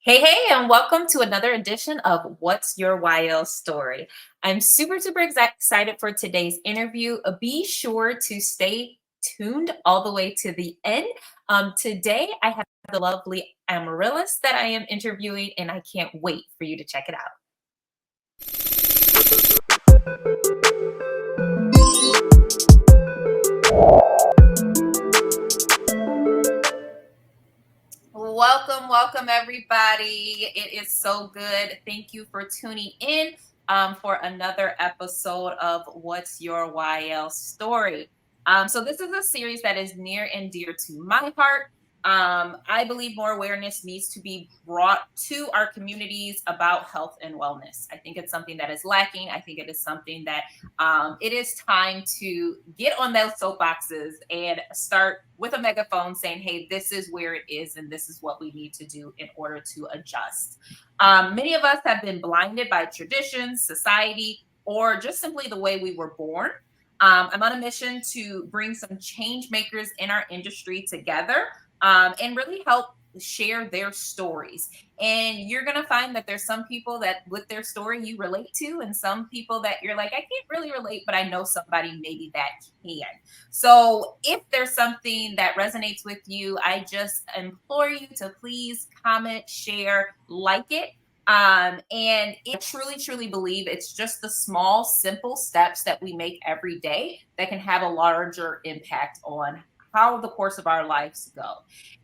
Hey, and welcome to another edition of What's Your YL Story. I'm super excited for today's interview. Be sure to stay tuned all the way to the end. Today, I have the lovely Amaryllis that I am interviewing, and I can't wait for you to check it out. Welcome, everybody. It is so good. Thank you for tuning in for another episode of What's Your YL Story. So this is a series that is near and dear to my heart. I believe more awareness needs to be brought to our communities about health and wellness. I think it's something that is lacking. I think it is something that it is time to get on those soapboxes and start with a megaphone saying, hey, this is where it is, and this is what we need to do in order to adjust. Many of us have been blinded by traditions, society, or just simply the way we were born. I'm on a mission to bring some change makers in our industry together and really help share their stories. And you're going to find that there's some people that with their story you relate to, and some people that you're like, I can't really relate, but I know somebody maybe that can. So if there's something that resonates with you, I just implore you to please comment, share, like it. And I truly believe it's just the small, simple steps that we make every day that can have a larger impact on how the course of our lives go.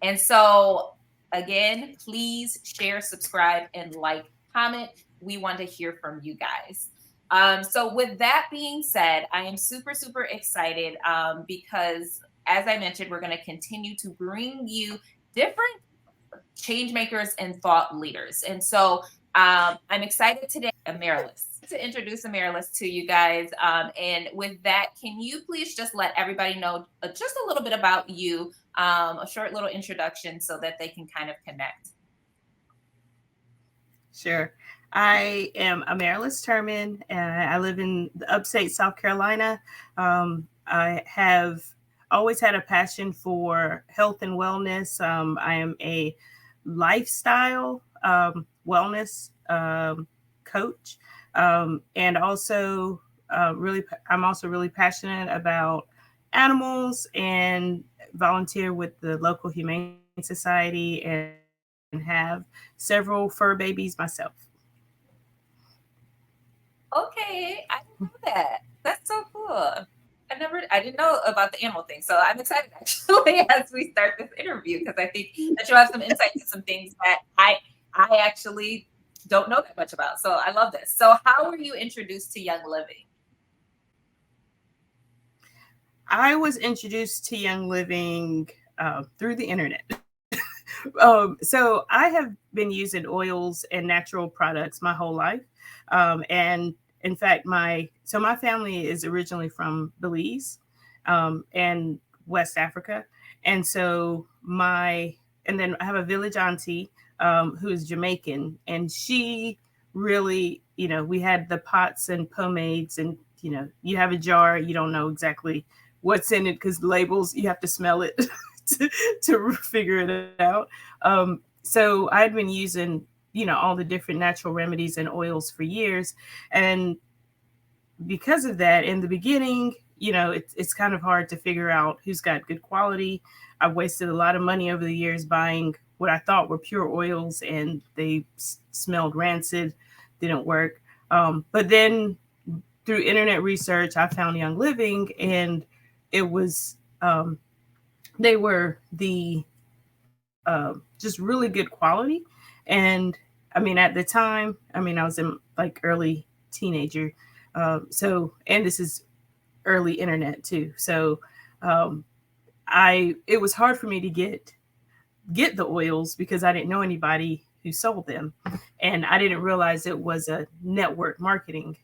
And so, again, please share, subscribe, and like, comment. We want to hear from you guys. So with that being said, I am super excited because, as I mentioned, we're going to continue to bring you different change makers and thought leaders. And so I'm excited today, Amaryllis, to introduce Amaryllis to you guys. And with that, can you please just let everybody know just a little bit about you, a short little introduction so that they can kind of connect? Sure. I am Amaryllis Turman, and I live in the upstate South Carolina. I have always had a passion for health and wellness. I am a lifestyle wellness coach, and also I'm also really passionate about animals and volunteer with the local humane society and have several fur babies myself. Okay, I didn't know that. That's so cool. I didn't know about the animal thing. So I'm excited actually as we start this interview because I think that you'll have some insight to some things that I actually don't know that much about. So I love this. So how were you introduced to Young Living? I was introduced to Young Living through the internet. So I have been using oils and natural products my whole life. And in fact, my family is originally from Belize and West Africa. And so and then I have a village auntie who is Jamaican, and she really, we had the pots and pomades, and, you have a jar, you don't know exactly what's in it because labels, you have to smell it to figure it out. So I'd been using, all the different natural remedies and oils for years. And because of that, in the beginning, it's kind of hard to figure out who's got good quality. I wasted a lot of money over the years buying what I thought were pure oils, and they smelled rancid, didn't work. But then through internet research, I found Young Living, and it was, they were just really good quality. And I mean, at the time, I was in like early teenager. And this is early internet too. So it was hard for me to get the oils because I didn't know anybody who sold them. And I didn't realize it was a network marketing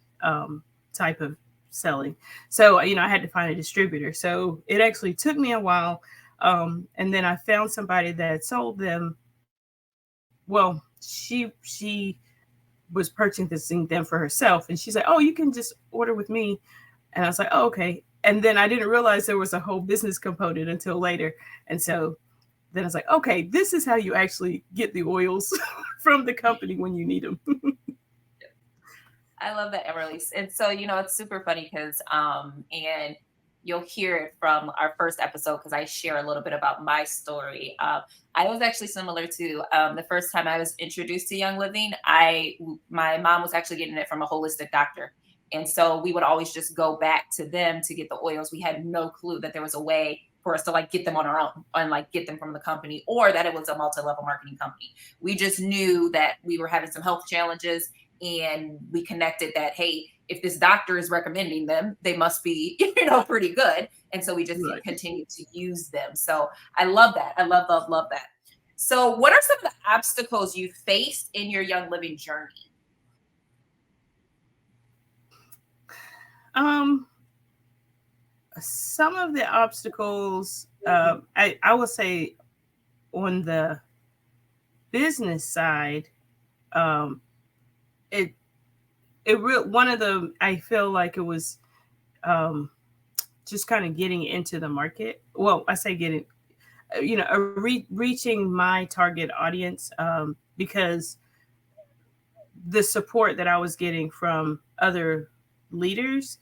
type of selling. So, I had to find a distributor. So it actually took me a while. And then I found somebody that sold them. Well, she was purchasing them for herself, and she's like, "Oh, you can just order with me." And I was like, "Oh, okay." And then I didn't realize there was a whole business component until later. And so then I was like, "Okay, this is how you actually get the oils from the company when you need them. I love that, Amaryllis. And so, it's super funny because, and you'll hear it from our first episode because I share a little bit about my story. I was actually similar to the first time I was introduced to Young Living. My mom was actually getting it from a holistic doctor. And so we would always just go back to them to get the oils. We had no clue that there was a way for us to like get them on our own and like get them from the company or that it was a multi-level marketing company. We just knew that we were having some health challenges and we connected that, hey, if this doctor is recommending them, they must be pretty good. And so we just Right. continue to use them. So I love that. I love that. So what are some of the obstacles you faced in your Young Living journey? Some of the obstacles, I will say, on the business side, um, it one of the, I feel like it was um, just kind of getting into the market. Well, I say getting, reaching my target audience, because the support that I was getting from other leaders,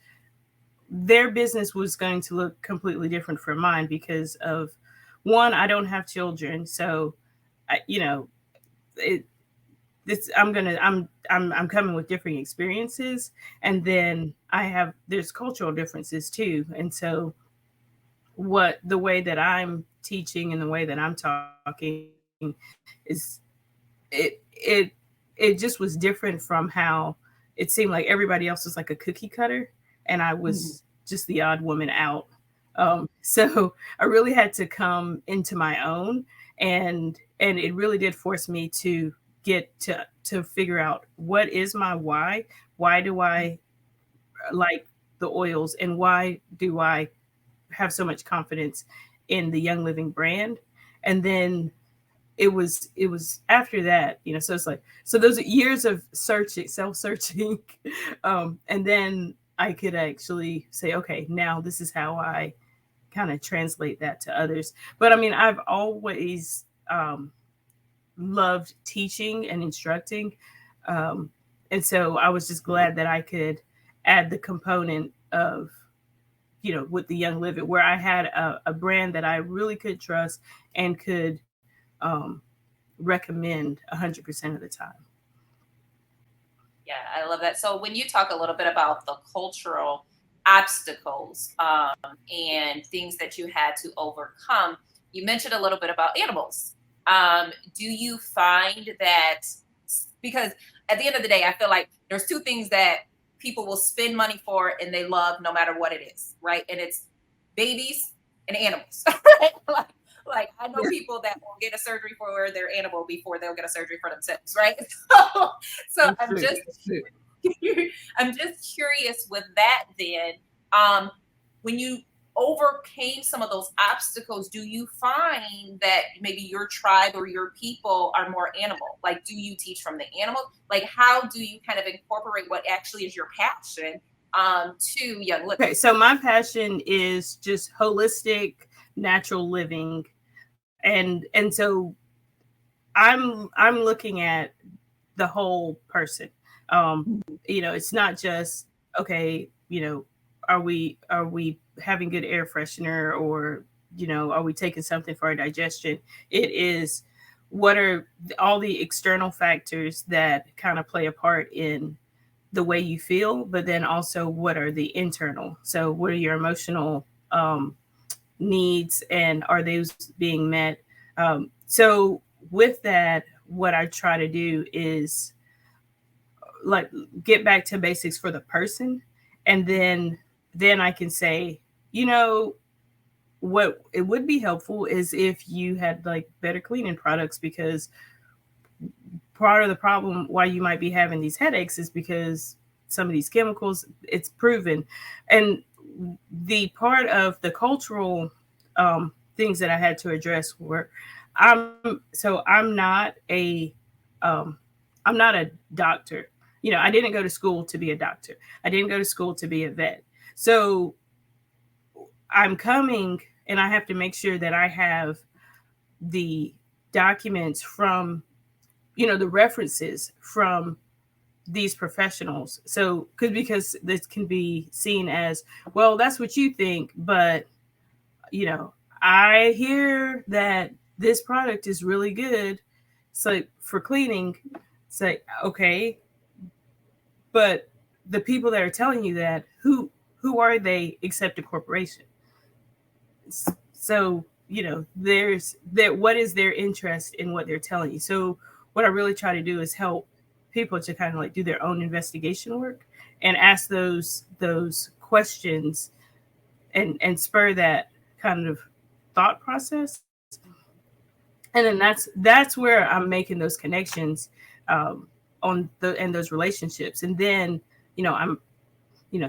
their business was going to look completely different from mine because of, one, I don't have children, so it this I'm coming with different experiences, and then there's cultural differences too, and so what the way that I'm teaching and the way that I'm talking is, it it just was different from how it seemed like everybody else was like a cookie cutter, and I Mhm. was just the odd woman out. So I really had to come into my own, and it really did force me to get to figure out what is my why. Why do I like the oils, and why do I have so much confidence in the Young Living brand? And then it was after that, so it's like, so those are years of searching, self-searching, and then I could actually say, okay, now this is how I kind of translate that to others. But I mean, I've always loved teaching and instructing, um, and so I was just glad that I could add the component of, with the Young Living, where I had a brand that I really could trust and could recommend 100% of the time. Yeah, I love that. So when you talk a little bit about the cultural obstacles and things that you had to overcome, you mentioned a little bit about animals. Do you find that, because at the end of the day, I feel like there's two things that people will spend money for and they love no matter what it is, right? And it's babies and animals. Right? Like I know people that will get a surgery for their animal before they'll get a surgery for themselves, right? So That's true. That's true. I'm just curious with that then. Um, when you overcame some of those obstacles, do you find that maybe your tribe or your people are more animal? Like, do you teach from the animal? Like, how do you kind of incorporate what actually is your passion to Young Living? Okay, so my passion is just holistic, natural living, and so I'm looking at the whole person. It's not just, okay, are we having good air freshener, or are we taking something for our digestion? It is, what are all the external factors that kind of play a part in the way you feel, but then also what are the internal? So what are your emotional needs, and are those being met? So with that, what I try to do is like get back to basics for the person, and then I can say, you know what it would be helpful is if you had like better cleaning products, because part of the problem why you might be having these headaches is because some of these chemicals, it's proven. And the part of the cultural things that I had to address were, I'm not a um, I'm not a doctor. I didn't go to school to be a doctor. I didn't go to school to be a vet. So I'm coming, and I have to make sure that I have the documents from the references from these professionals. So because this can be seen as, well, that's what you think, but I hear that this product is really good, so for cleaning. Say, okay, but the people that are telling you that, who are they except a corporation? So there's that, what is their interest in what they're telling you? So what I really try to do is help people to kind of like do their own investigation work and ask those questions, and spur that kind of thought process. And then that's where I'm making those connections, on those relationships. And then I'm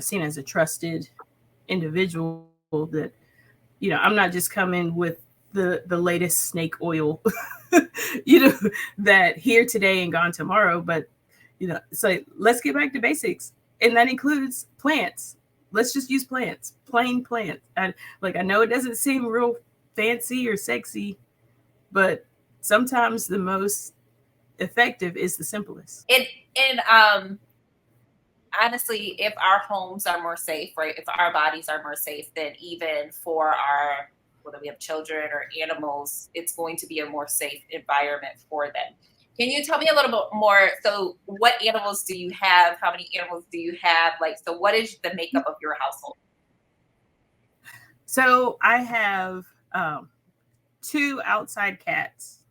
seen as a trusted individual, that I'm not just coming with the latest snake oil, that here today and gone tomorrow. But so let's get back to basics, and that includes plants. Let's just use plants, plain plants. I know it doesn't seem real fancy or sexy, but sometimes the most effective is the simplest. And honestly, if our homes are more safe, right? If our bodies are more safe, then even for our, whether we have children or animals, it's going to be a more safe environment for them. Can you tell me a little bit more? So, what animals do you have? How many animals do you have? Like, so what is the makeup of your household? So I have, 2 outside cats,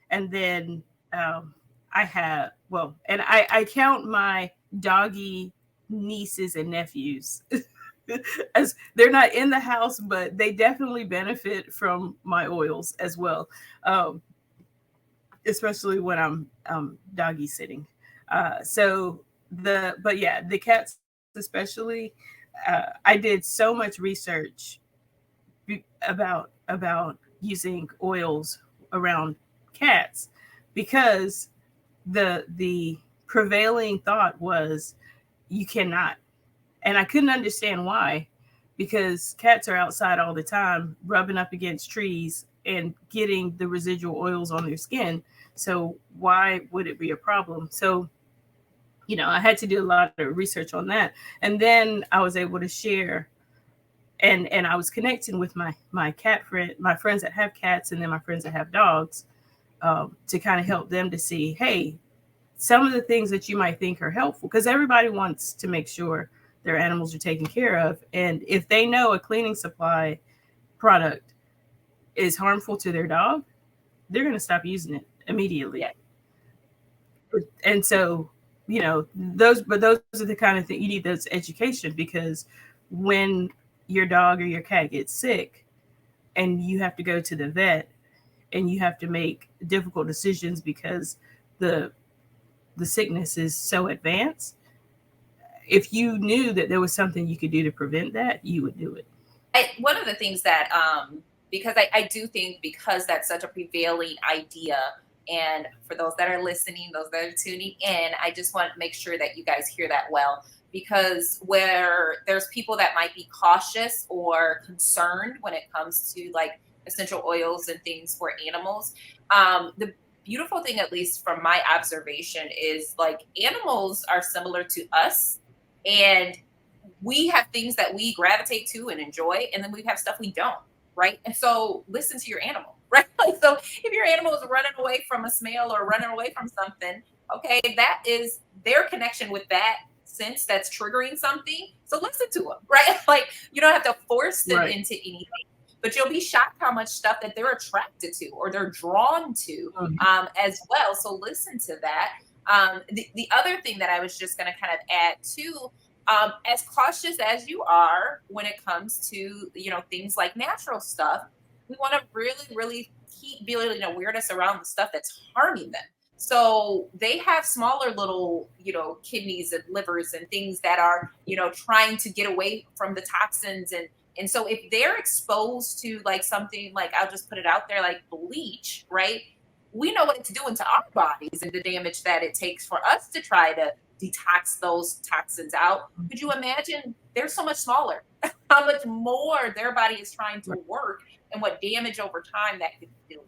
and then, I have, well, and I count my doggy nieces and nephews as they're not in the house, but they definitely benefit from my oils as well, um, especially when I'm doggy sitting. So but yeah, the cats especially. I did so much research about using oils around cats, because the prevailing thought was you cannot. And I couldn't understand why, because cats are outside all the time rubbing up against trees and getting the residual oils on their skin. So why would it be a problem? So I had to do a lot of research on that. And then I was able to share, and I was connecting with my cat friend, my friends that have cats, and then my friends that have dogs, to kind of help them to see, hey, some of the things that you might think are helpful, because everybody wants to make sure their animals are taken care of. And if they know a cleaning supply product is harmful to their dog, they're going to stop using it immediately. Yeah. And so, those are the kind of things you need, those education, because when your dog or your cat gets sick and you have to go to the vet and you have to make difficult decisions because the sickness is so advanced, if you knew that there was something you could do to prevent that, you would do it. One of the things that, because I do think, because that's such a prevailing idea, and for those that are listening, those that are tuning in, I just want to make sure that you guys hear that well, because where there's people that might be cautious or concerned when it comes to like essential oils and things for animals, the beautiful thing, at least from my observation, is like animals are similar to us, and we have things that we gravitate to and enjoy, and then we have stuff we don't, right? And so listen to your animal, right? Like, so if your animal is running away from a smell or running away from something, okay, that is their connection with that sense that's triggering something. So listen to them, right? Like, you don't have to force them Right. into anything, but you'll be shocked how much stuff that they're attracted to or they're drawn to, Mhm. as well. So listen to that. The other thing that I was just going to kind of add too, as cautious as you are when it comes to things like natural stuff, we want to really really keep building awareness around the stuff that's harming them. So they have smaller little kidneys and livers and things that are trying to get away from the toxins, and so if they're exposed to like something like, I'll just put it out there, like bleach, right? We know what it's doing to our bodies and the damage that it takes for us to try to detox those toxins out. Could you imagine? They're so much smaller. How much more their body is trying to Right. work, and what damage over time that could do.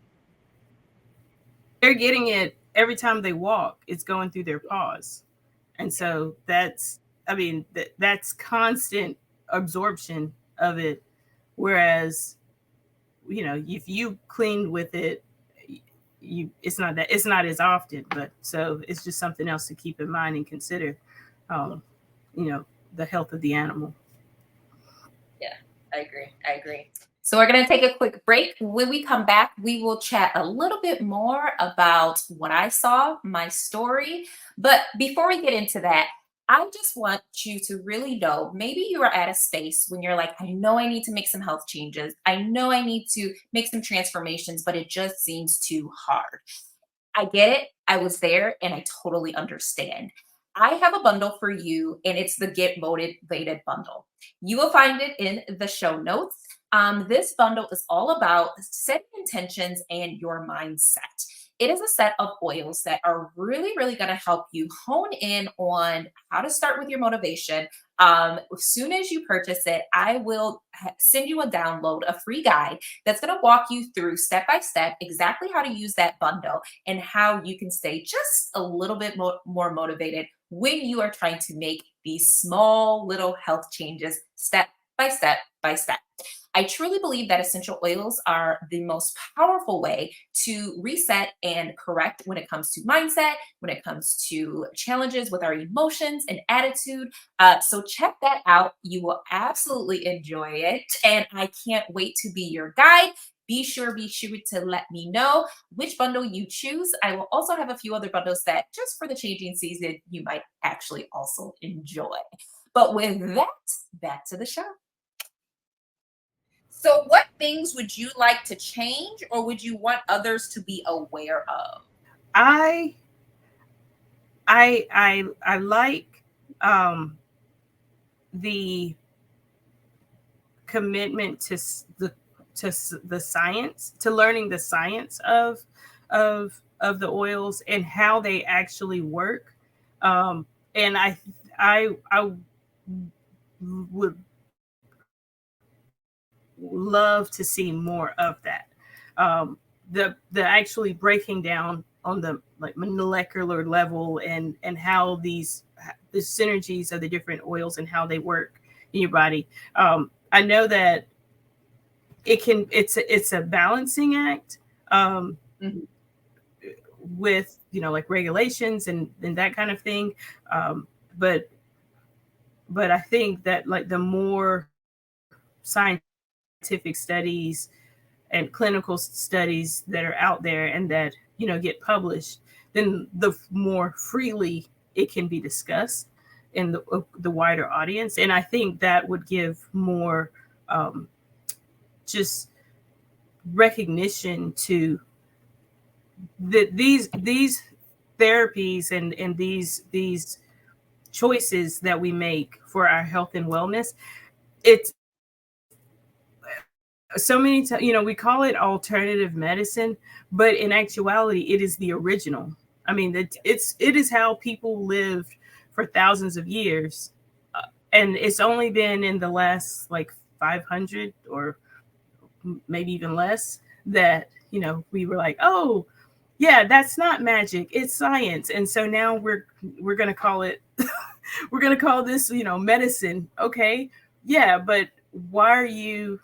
They're getting it every time they walk, it's going through their paws. And so that's, I mean, that's constant absorption of it. Whereas, if you cleaned with it, it's not as often. But so it's just something else to keep in mind and consider, um, you know, the health of the animal. Yeah, I agree. I agree. So we're going to take a quick break. When we come back, we will chat a little bit more about what I saw, my story. But before we get into that, I just want you to really know, maybe you are at a space when you're like, I know I need to make some health changes. I know I need to make some transformations, but it just seems too hard. I get it. I was there and I totally understand. I have a bundle for you, and it's the Get Motivated bundle. You will find it in the show notes. This bundle is all about setting intentions and your mindset. It is a set of oils that are really, really going to help you hone in on how to start with your motivation. As soon as you purchase it, I will send you a download, a free guide that's going to walk you through step by step exactly how to use that bundle and how you can stay just a little bit more motivated when you are trying to make these small little health changes step by step by step. I truly believe that essential oils are the most powerful way to reset and correct when it comes to mindset, when it comes to challenges with our emotions and attitude. So check that out. You will absolutely enjoy it. And I can't wait to be your guide. Be sure to let me know which bundle you choose. I will also have a few other bundles that just for the changing season, you might actually also enjoy. But with that, back to the show. So, what things would you like to change or would you want others to be aware of? I I like the commitment the science, to learning the science of the oils and how they actually work. And I would love to see more of that. The actually breaking down on the like molecular level, and how the synergies of the different oils and how they work in your body. I know that it's a balancing act, Mhm. with like regulations and that kind of thing. Um, but I think that like the more scientific studies and clinical studies that are out there and that get published, then the more freely it can be discussed in the wider audience. And I think that would give more, just recognition to these therapies and these choices that we make for our health and wellness. It's so many times, we call it alternative medicine, but in actuality it is the original. I mean, it is how people lived for thousands of years. And it's only been in the last like 500 or maybe even less that we were like, oh yeah, that's not magic, it's science. And so now we're going to call it we're going to call this medicine. Okay, yeah, but why are you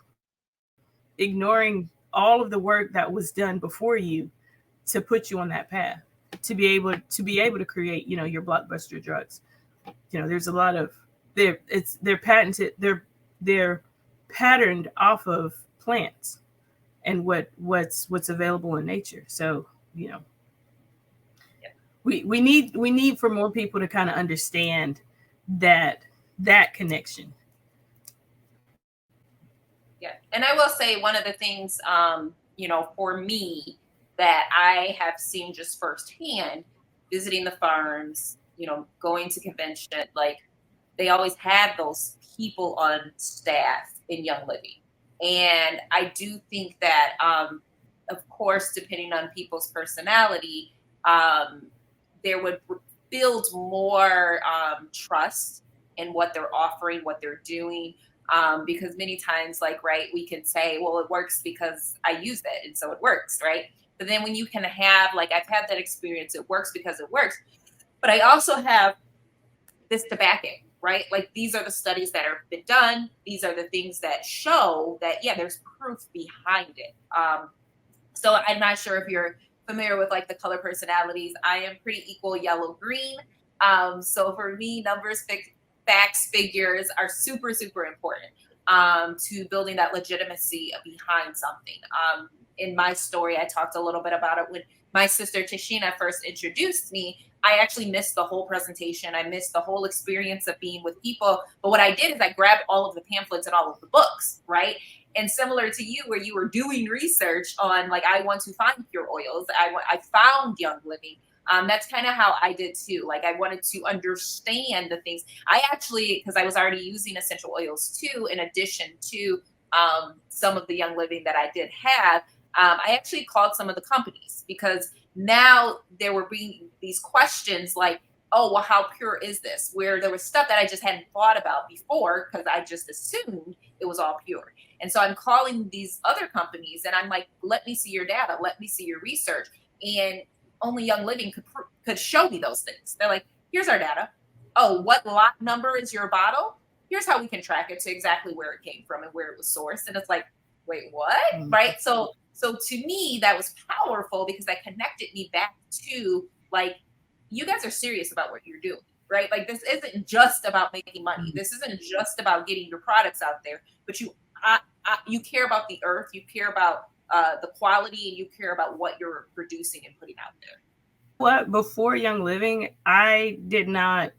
ignoring all of the work that was done before you to put you on that path, to be able to create your blockbuster drugs? There's a lot of, they're patented, they're patterned off of plants and what's available in nature. So you know we need for more people to kind of understand that connection. Yeah. And I will say one of the things, for me that I have seen just firsthand visiting the farms, going to convention, like they always have those people on staff in Young Living. And I do think that, of course, depending on people's personality, um, there would build more trust in what they're offering, what they're doing. Because many times, like, right, we can say, well, it works because I use it, and so it works, right? But then when you can have, like, I've had that experience, it works because it works. But I also have this to back it, right? Like, these are the studies that have been done. These are the things that show that, yeah, there's proof behind it. So I'm not sure if you're familiar with like the color personalities. I am pretty equal yellow green. So for me, numbers, facts, figures are super, super important to building that legitimacy behind something. In my story, I talked a little bit about it when my sister Tashina first introduced me. I actually missed the whole presentation. I missed the whole experience of being with people. But what I did is I grabbed all of the pamphlets and all of the books, right? And similar to you, where you were doing research on, like, I want to find pure oils, I found Young Living. That's kind of how I did too. Like, I wanted to understand the things. I actually, because I was already using essential oils too, in addition to some of the Young Living that I did have, I actually called some of the companies, because now there were being these questions like, oh, well, how pure is this? Where there was stuff that I just hadn't thought about before, because I just assumed it was all pure. And so I'm calling these other companies and I'm like, let me see your data. Let me see your research. And only Young Living could show me those things. They're like, here's our data. Oh, what lot number is your bottle? Here's how we can track it to exactly where it came from and where it was sourced. And it's like, wait, what? Mm-hmm. Right? So to me, that was powerful, because that connected me back to, like, you guys are serious about what you're doing, right? Like, this isn't just about making money. This isn't just about getting your products out there, but you care about the earth, you care about the quality, and you care about what you're producing and putting out there. What, before Young Living, I did not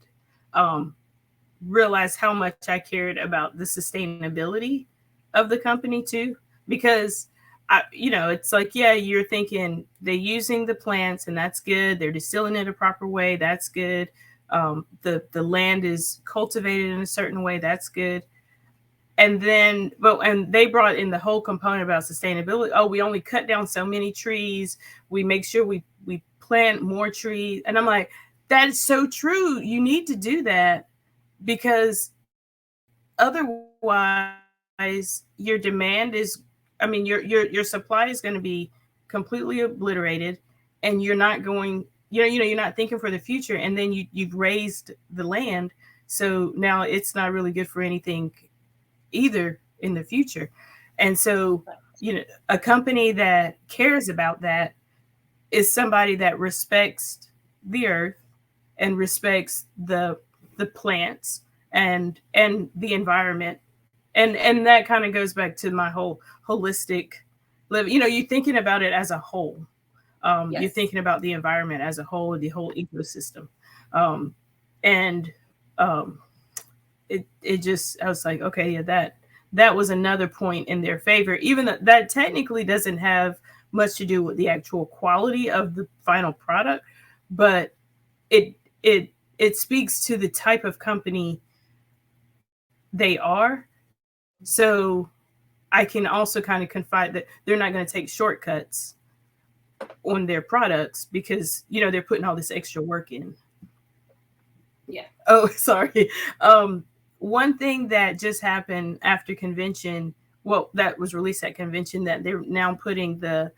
realize how much I cared about the sustainability of the company too, because it's like, yeah, you're thinking they're using the plants and that's good. They're distilling it a proper way. That's good. The land is cultivated in a certain way. That's good. And then, and they brought in the whole component about sustainability. Oh, we only cut down so many trees. We make sure we plant more trees. And I'm like, that is so true. You need to do that, because otherwise your demand is, your supply is going to be completely obliterated, and you're not going, you're not thinking for the future. And then you've raised the land. So now it's not really good for anything either in the future. And so, a company that cares about that is somebody that respects the earth and respects the plants and the environment. And that kind of goes back to my whole holistic living. You're thinking about it as a whole. Yes. You're thinking about the environment as a whole, the whole ecosystem. It just, I was like, okay, yeah, that was another point in their favor, even though that technically doesn't have much to do with the actual quality of the final product, but it speaks to the type of company they are. So I can also kind of confide that they're not going to take shortcuts on their products, because they're putting all this extra work in. Yeah. Oh, sorry. One thing that just happened after convention, well, that was released at convention, that they're now putting the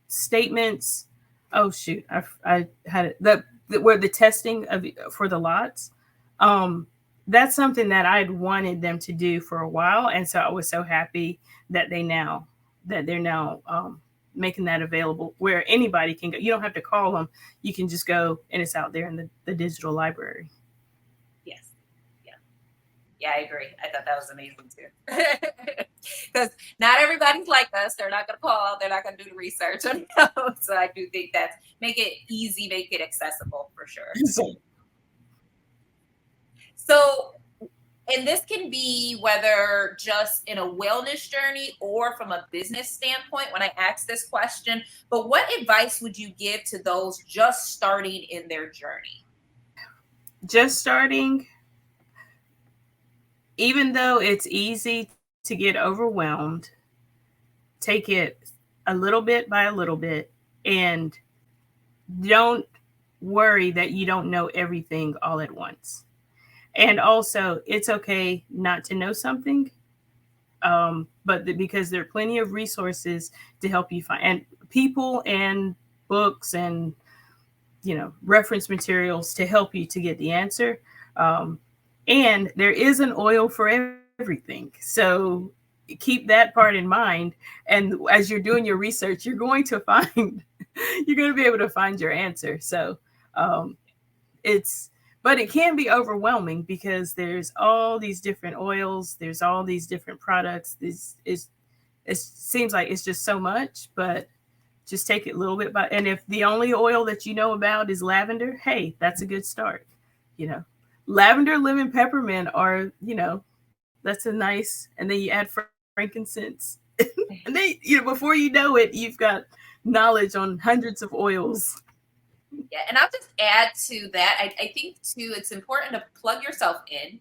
statements. Oh shoot, I had it. Where the testing for the lots. That's something that I'd wanted them to do for a while, and so I was so happy that they're now making that available, where anybody can go. You don't have to call them. You can just go, and it's out there in the digital library. Yes. Yeah, I agree. I thought that was amazing too. Because not everybody's like us. They're not going to call. They're not going to do the research. So I do think that's, make it easy, make it accessible for sure. So, and this can be whether just in a wellness journey or from a business standpoint when I ask this question, but what advice would you give to those just starting in their journey? Just starting, even though it's easy to get overwhelmed, take it a little bit by a little bit, and don't worry that you don't know everything all at once. And also, it's okay not to know something. Because there are plenty of resources to help you find, and people and books and reference materials to help you to get the answer. Um, and there is an oil for everything. So keep that part in mind. And as you're doing your research, you're going to find, you're going to be able to find your answer. So um, it's, but it can be overwhelming because there's all these different oils, there's all these different products. It seems like it's just so much, but just take it a little bit by, and if the only oil that you know about is lavender, hey, that's a good start. You know, lavender, lemon, peppermint are, that's a nice, and then you add frankincense. And then, before you know it, you've got knowledge on hundreds of oils. Yeah, and I'll just add to that. I think too, it's important to plug yourself in,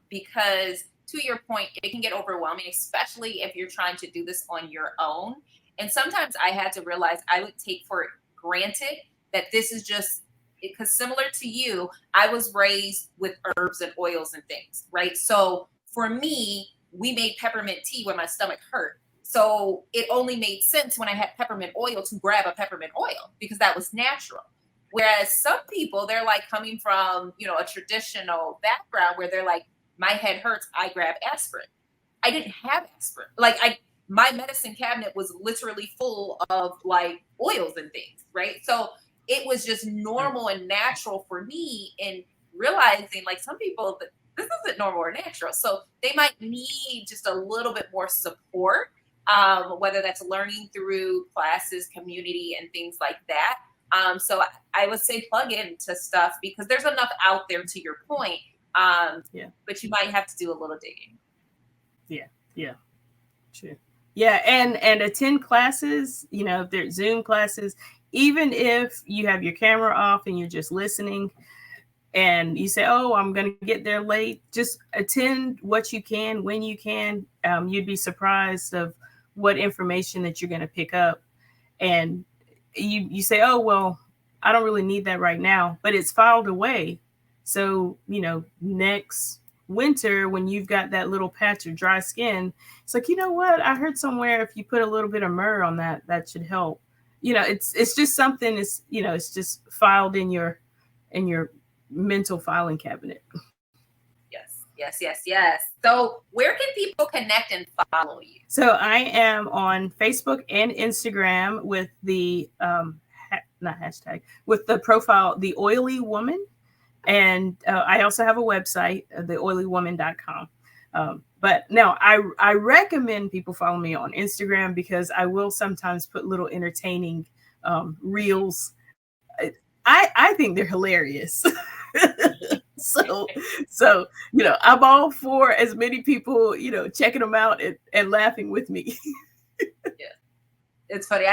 because to your point, it can get overwhelming, especially if you're trying to do this on your own. And sometimes I had to realize I would take for granted that this is just because, similar to you, I was raised with herbs and oils and things, right? So for me, we made peppermint tea when my stomach hurt. So it only made sense when I had peppermint oil to grab a peppermint oil because that was natural. Whereas some people, they're like coming from, a traditional background where they're like, my head hurts, I grab aspirin. I didn't have aspirin. My medicine cabinet was literally full of like oils and things, right? So it was just normal and natural for me in realizing like some people that this isn't normal or natural. So they might need just a little bit more support, whether that's learning through classes, community, and things like that. So I would say plug into stuff because there's enough out there to your point. But you might have to do a little digging. Yeah, sure. Yeah, and attend classes, if there's Zoom classes, even if you have your camera off and you're just listening and you say, oh, I'm going to get there late, just attend what you can, when you can. You'd be surprised of what information that you're going to pick up. And you say, oh, well, I don't really need that right now, but it's filed away. So, next winter, when you've got that little patch of dry skin, it's like, you know what? I heard somewhere if you put a little bit of myrrh on that should help. It's just something. It's just filed in your mental filing cabinet. Yes. So where can people connect and follow you? So I am on Facebook and Instagram with the not hashtag, with the profile The Oily Woman. And I also have a website, theoilywoman.com. But now I recommend people follow me on Instagram because I will sometimes put little entertaining reels. I think they're hilarious. So I'm all for as many people, checking them out and laughing with me. Yeah. It's funny.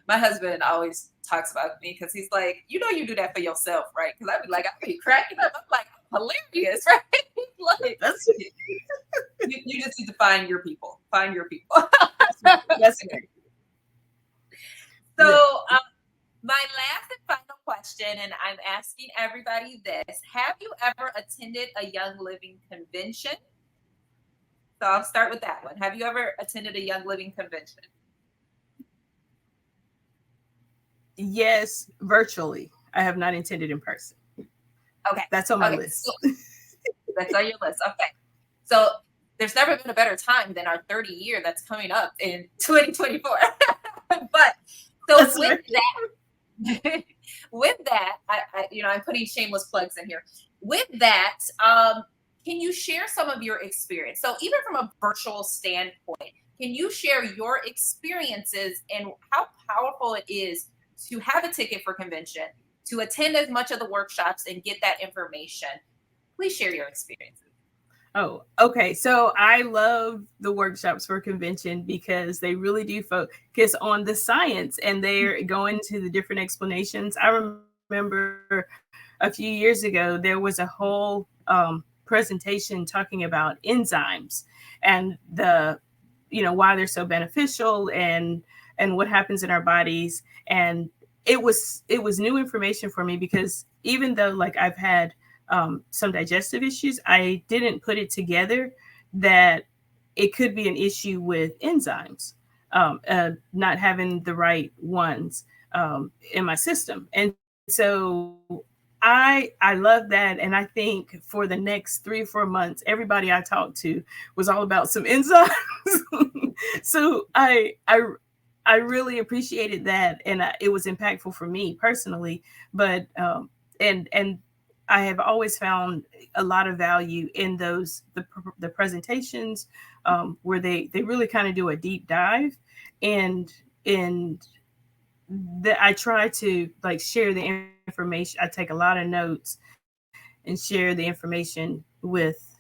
My husband always talks about me because he's like, you do that for yourself, right? Because I'd be like, I'd be cracking up. I'm like, hilarious, right? Like, you just need to find your people. Find your people. That's right. So my last and final question, and I'm asking everybody this: have you ever attended a Young Living convention? So I'll start with that one. Have you ever attended a Young Living convention? Yes, virtually. I have not attended in person. Okay. That's on my list. So, that's on your list. Okay. So there's never been a better time than our 30 year that's coming up in 2024. But so that's with right. With that, I'm putting shameless plugs in here. With that, can you share some of your experience? So even from a virtual standpoint, can you share your experiences and how powerful it is to have a ticket for convention, to attend as much of the workshops and get that information? Please share your experiences. Oh, okay. So I love the workshops for convention because they really do focus on the science and they're going to the different explanations. I remember a few years ago, there was a whole presentation talking about enzymes and why they're so beneficial and what happens in our bodies. And it was new information for me because even though like I've had some digestive issues, I didn't put it together that it could be an issue with enzymes, not having the right ones in my system. And so I love that, and I think for the next 3 or 4 months, everybody I talked to was all about some enzymes. So I really appreciated that, and it was impactful for me personally. But and I have always found a lot of value in the presentations where they really kind of do a deep dive, and that I try to like share the information. I take a lot of notes and share the information with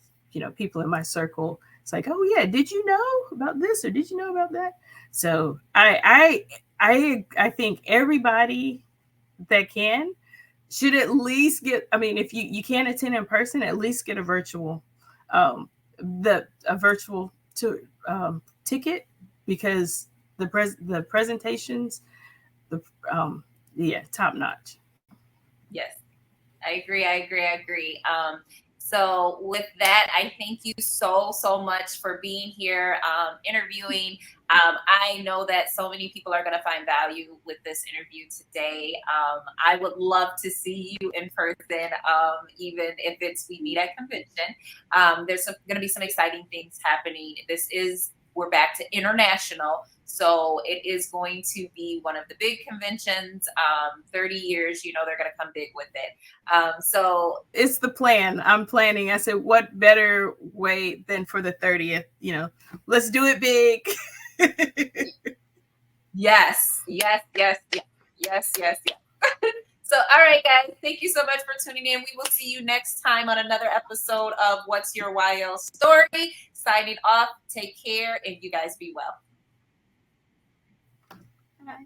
people in my circle. It's like, oh yeah, did you know about this, or did you know about that? So I think everybody that can should at least get. I mean, if you can't attend in person, at least get a virtual, the a virtual to ticket, because the presentations, the yeah, top notch. Yes. I agree. I agree. I agree. So with that, I thank you so much for being here, interviewing. I know that so many people are going to find value with this interview today. I would love to see you in person, even if it's we meet at convention. There's going to be some exciting things happening. We're back to international. So it is going to be one of the big conventions. 30 years, they're going to come big with it. So it's the plan. I'm planning. I said, what better way than for the 30th? Let's do it big. Yes. So, all right, guys, thank you so much for tuning in. We will see you next time on another episode of What's Your YL Story. Signing off. Take care, and you guys be well. Bye.